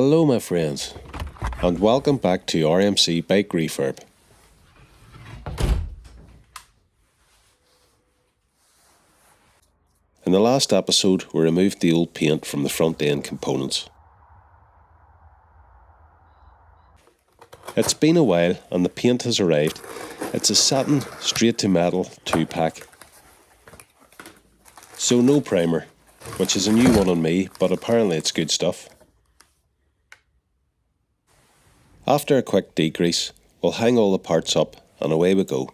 Hello my friends, and welcome back to RMC Bike Refurb. In the last episode we removed the old paint from the front end components. It's been a while and the paint has arrived. It's a satin straight to metal 2-pack. So no primer, which is a new one on me, but apparently it's good stuff. After a quick degrease, we'll hang all the parts up and away we go.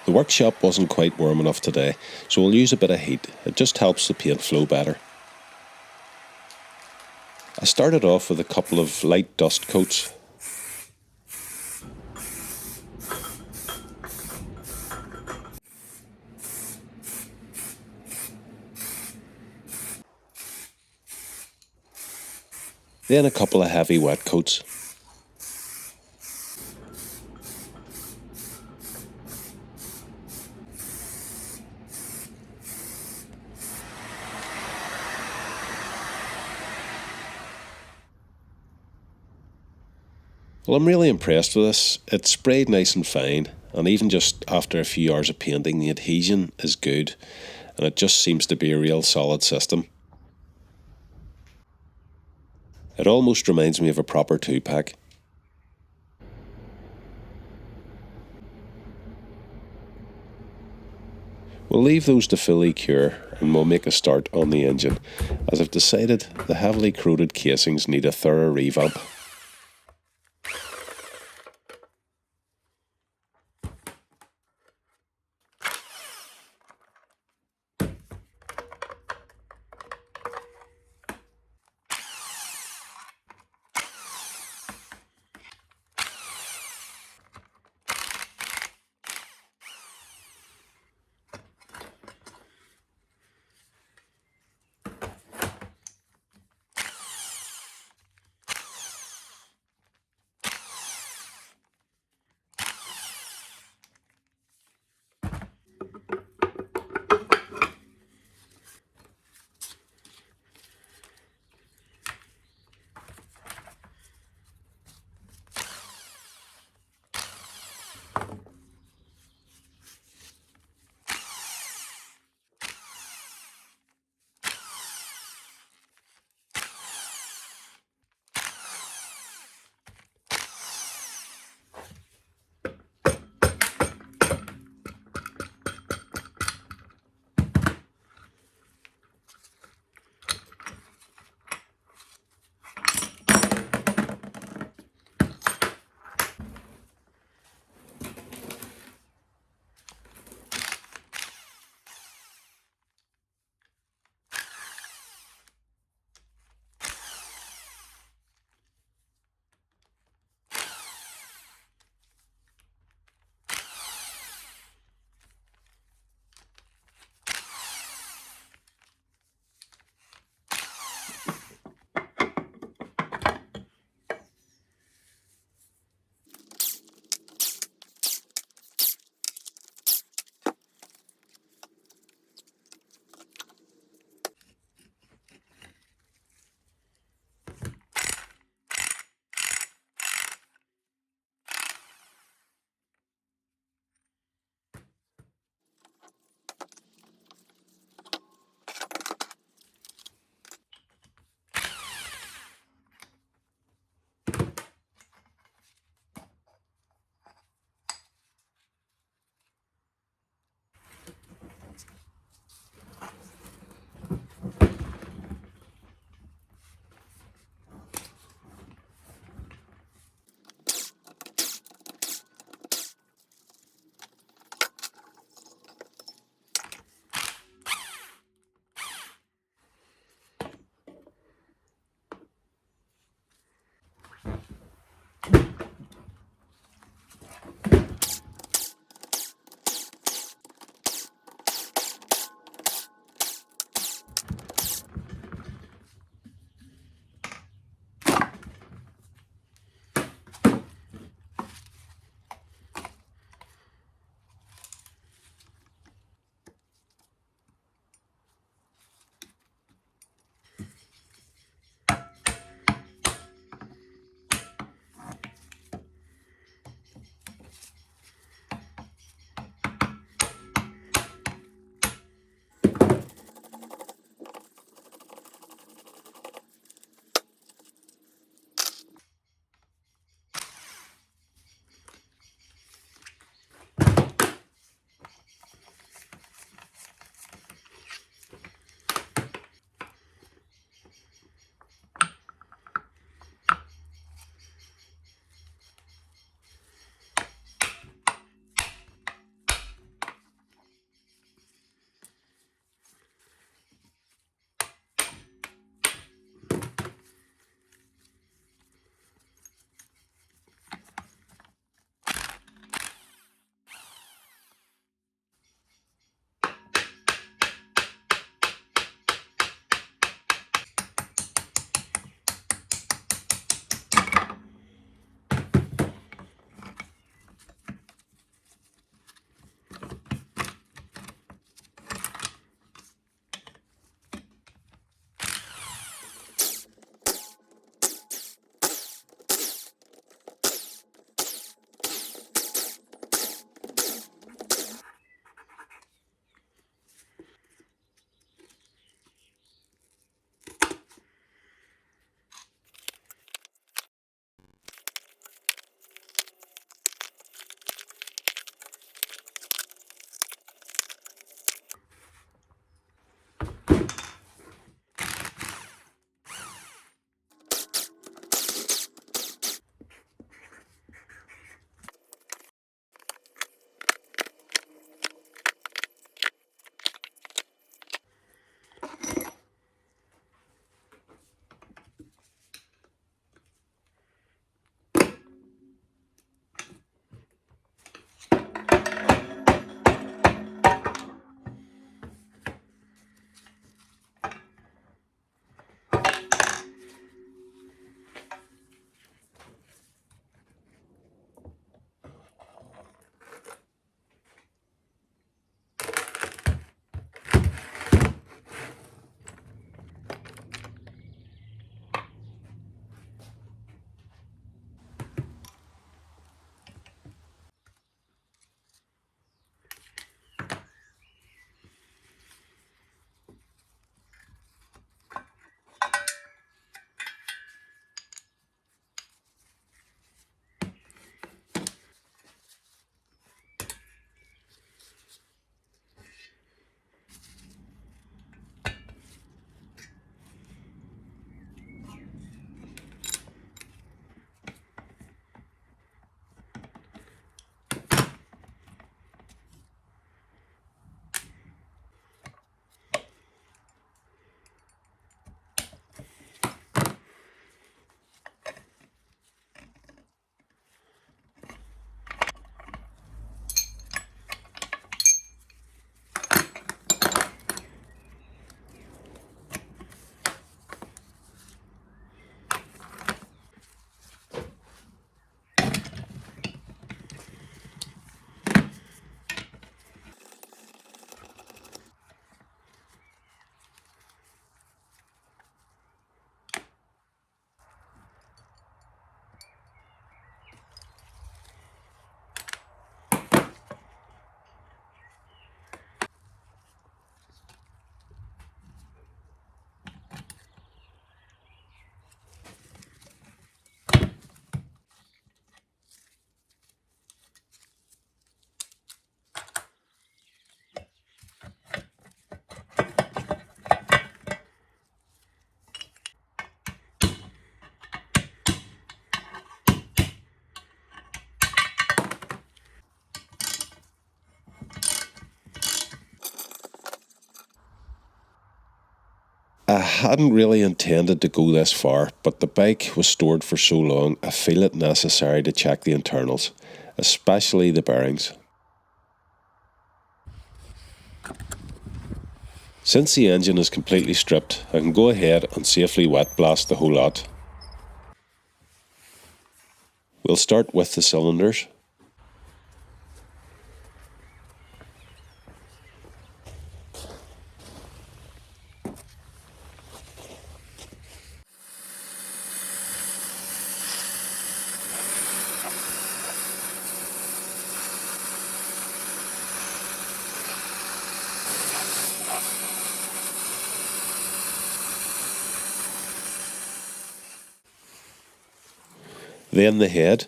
The workshop wasn't quite warm enough today, so we'll use a bit of heat. It just helps the paint flow better. I started off with a couple of light dust coats. Then a couple of heavy wet coats. Well, I'm really impressed with this. It's sprayed nice and fine, and even just after a few hours of painting, the adhesion is good, and it just seems to be a real solid system. It almost reminds me of a proper 2-pack. We'll leave those to fully cure and we'll make a start on the engine, as I've decided the heavily corroded casings need a thorough revamp. I hadn't really intended to go this far, but the bike was stored for so long, I feel it necessary to check the internals, especially the bearings. Since the engine is completely stripped, I can go ahead and safely wet blast the whole lot. We'll start with the cylinders. Then the head.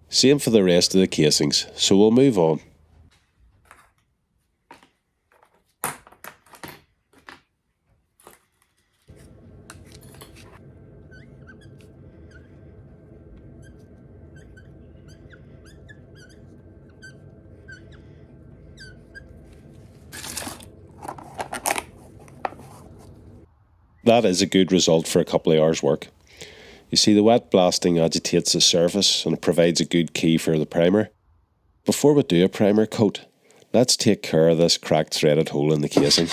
Same for the rest of the casings, so we'll move on. That is a good result for a couple of hours work. You see, the wet blasting agitates the surface and it provides a good key for the primer. Before we do a primer coat, let's take care of this cracked threaded hole in the casing.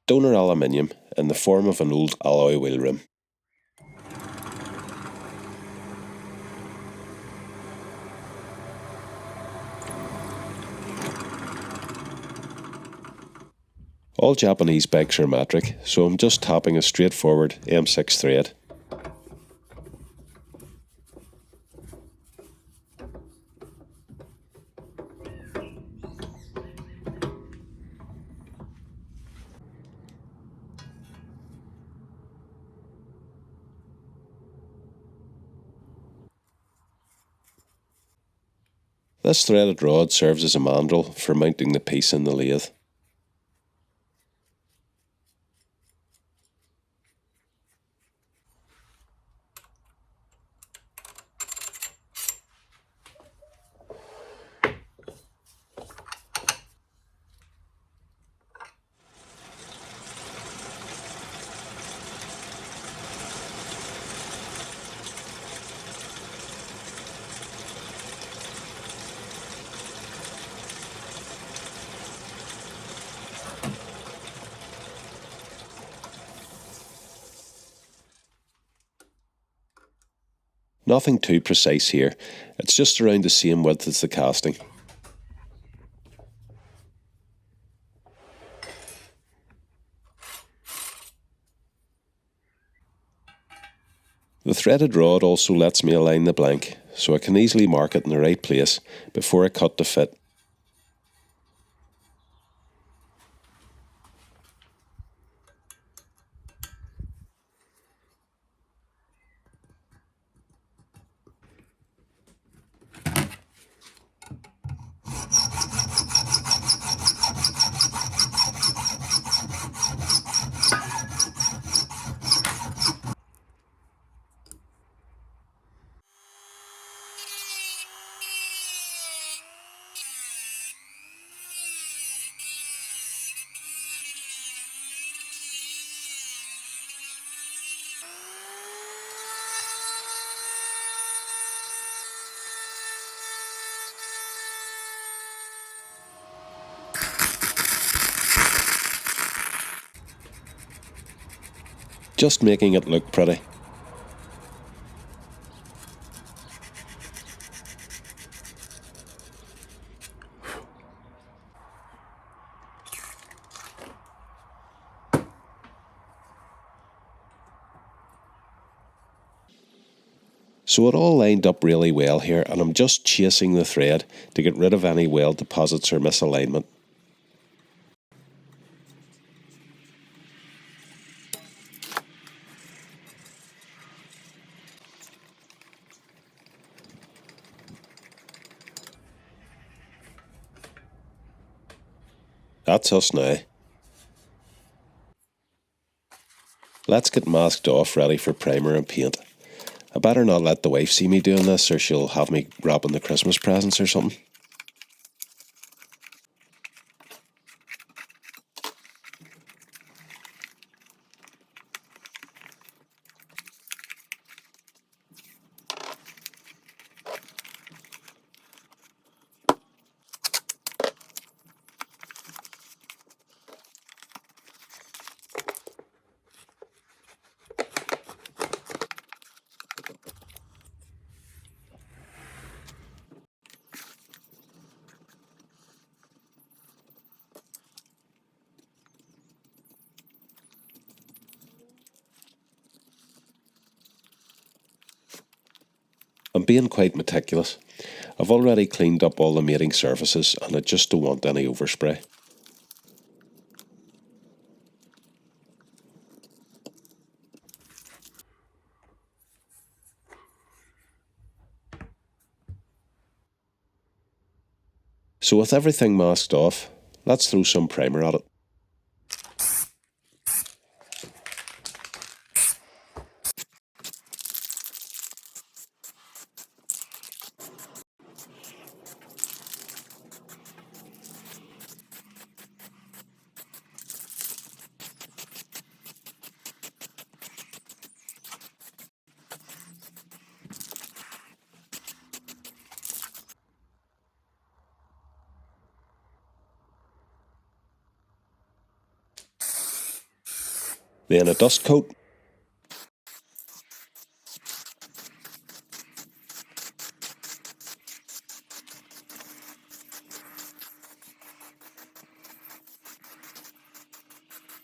Donor aluminium in the form of an old alloy wheel rim. All Japanese bikes are metric, so I'm just tapping a straightforward M6 thread. This threaded rod serves as a mandrel for mounting the piece in the lathe. Nothing too precise here, it's just around the same width as the casting. The threaded rod also lets me align the blank, so I can easily mark it in the right place before I cut the fit. Just making it look pretty. So it all lined up really well here, and I'm just chasing the thread to get rid of any weld deposits or misalignment. That's us now. Let's get masked off, ready for primer and paint. I better not let the wife see me doing this, or she'll have me wrapping the Christmas presents or something. I'm being quite meticulous. I've already cleaned up all the mating surfaces and I just don't want any overspray. So with everything masked off, let's throw some primer at it. Then a dust coat.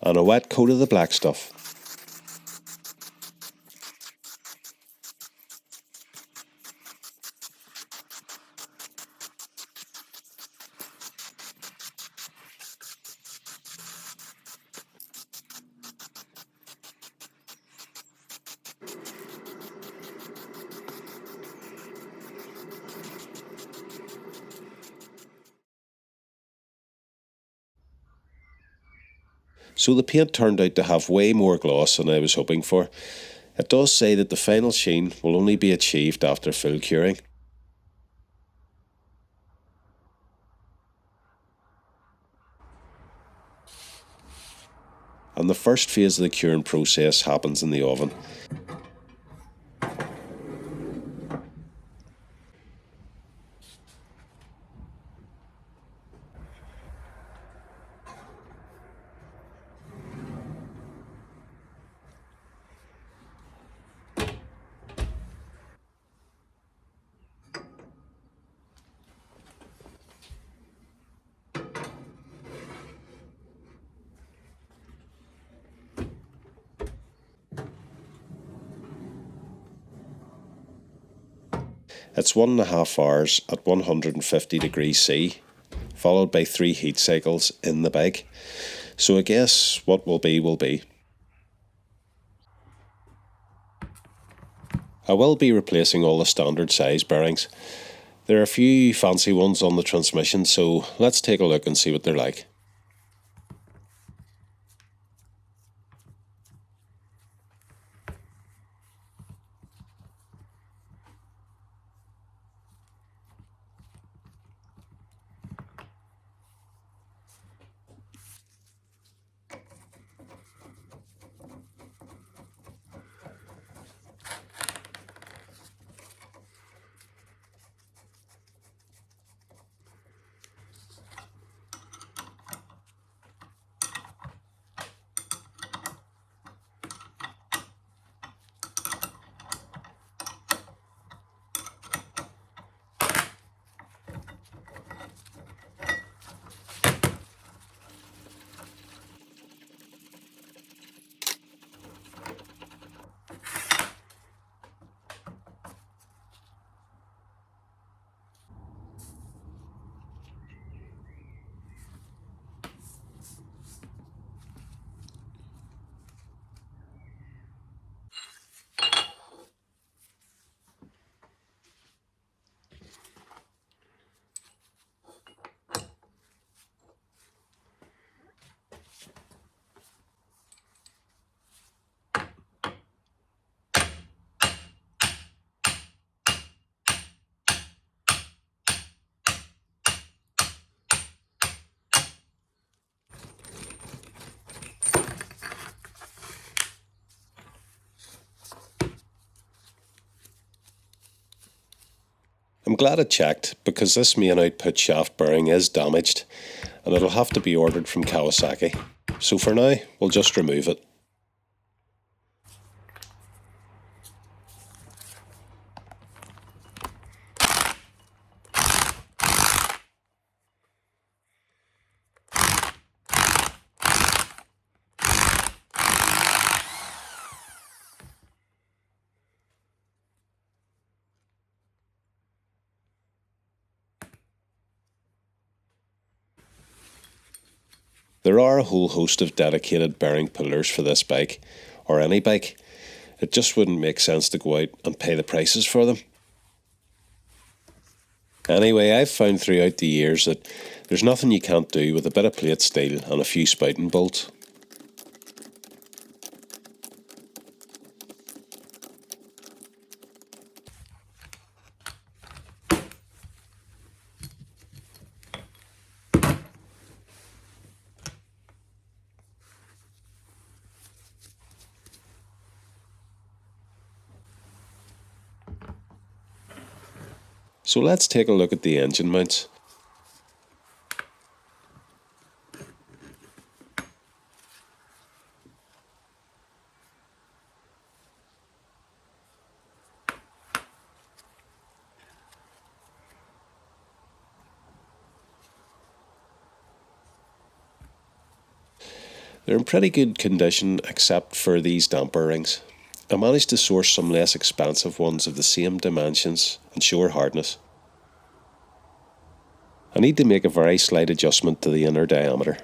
And a wet coat of the black stuff. So the paint turned out to have way more gloss than I was hoping for. It does say that the final sheen will only be achieved after full curing. And the first phase of the curing process happens in the oven. It's 1.5 hours at 150 degrees C, followed by 3 heat cycles in the bike. So I guess what will be will be. I will be replacing all the standard size bearings. There are a few fancy ones on the transmission, so let's take a look and see what they're like. I'm glad I checked because this main output shaft bearing is damaged and it'll have to be ordered from Kawasaki. So for now, we'll just remove it. There are a whole host of dedicated bearing pullers for this bike, or any bike. It just wouldn't make sense to go out and pay the prices for them. Anyway, I've found throughout the years that there's nothing you can't do with a bit of plate steel and a few spouting bolts. So let's take a look at the engine mounts. They're in pretty good condition except for these damper rings. I managed to source some less expensive ones of the same dimensions and sure hardness. I need to make a very slight adjustment to the inner diameter.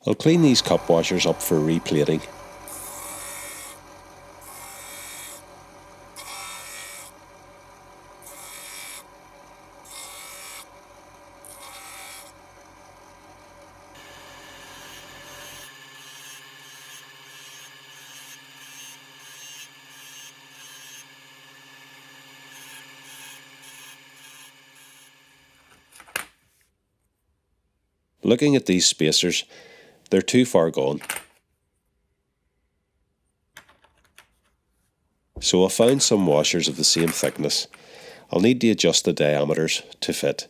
I'll clean these cup washers up for replating. Looking at these spacers, they're too far gone. So I found some washers of the same thickness. I'll need to adjust the diameters to fit.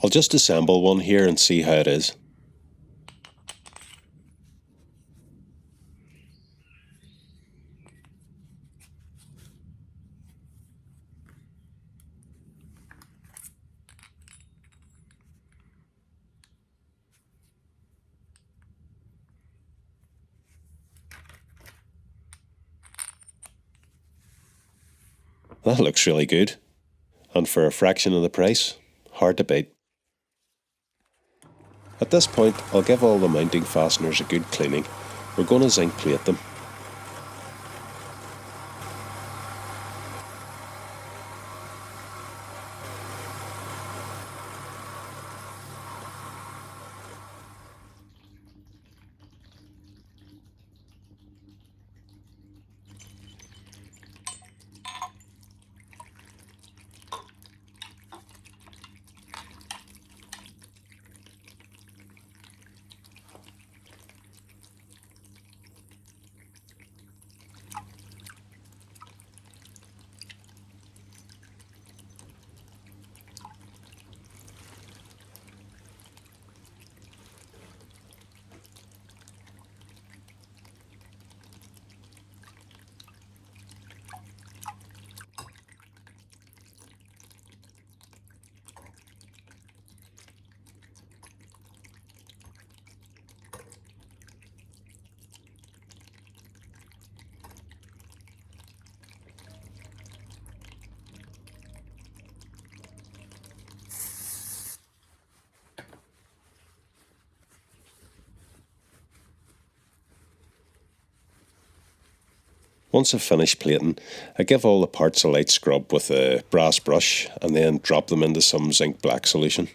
I'll just assemble one here and see how it is. That looks really good, and for a fraction of the price, hard to beat. At this point, I'll give all the mounting fasteners a good cleaning. We're going to zinc plate them. Once I've finished plating, I give all the parts a light scrub with a brass brush and then drop them into some zinc black solution.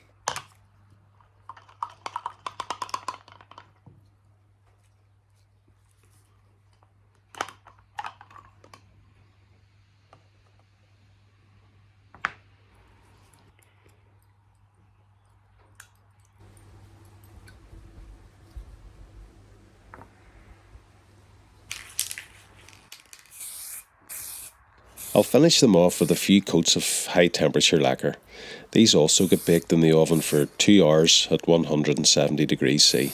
I'll finish them off with a few coats of high temperature lacquer. These also get baked in the oven for 2 hours at 170 degrees C.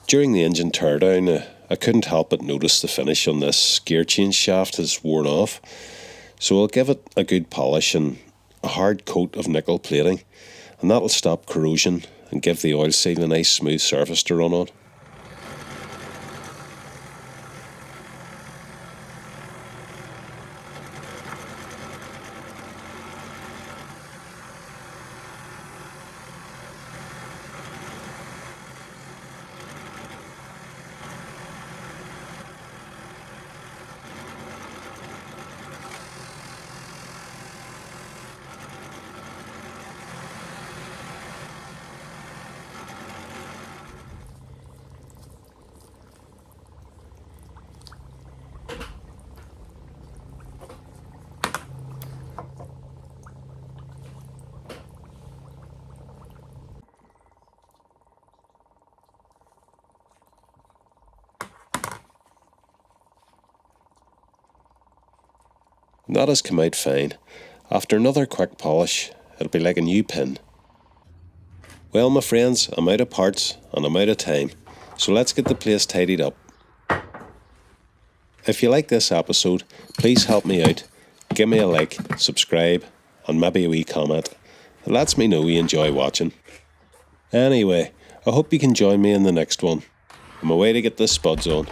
During the engine teardown, I couldn't help but notice the finish on this gear change shaft has worn off, so I'll give it a good polish and a hard coat of nickel plating, and that'll stop corrosion and give the oil seal a nice smooth surface to run on. That has come out fine. After another quick polish, it'll be like a new pin. Well, my friends, I'm out of parts and I'm out of time, so let's get the place tidied up. If you like this episode, please help me out. Give me a like, subscribe, and maybe a wee comment. It lets me know you enjoy watching. Anyway, I hope you can join me in the next one. I'm away to get the spuds on.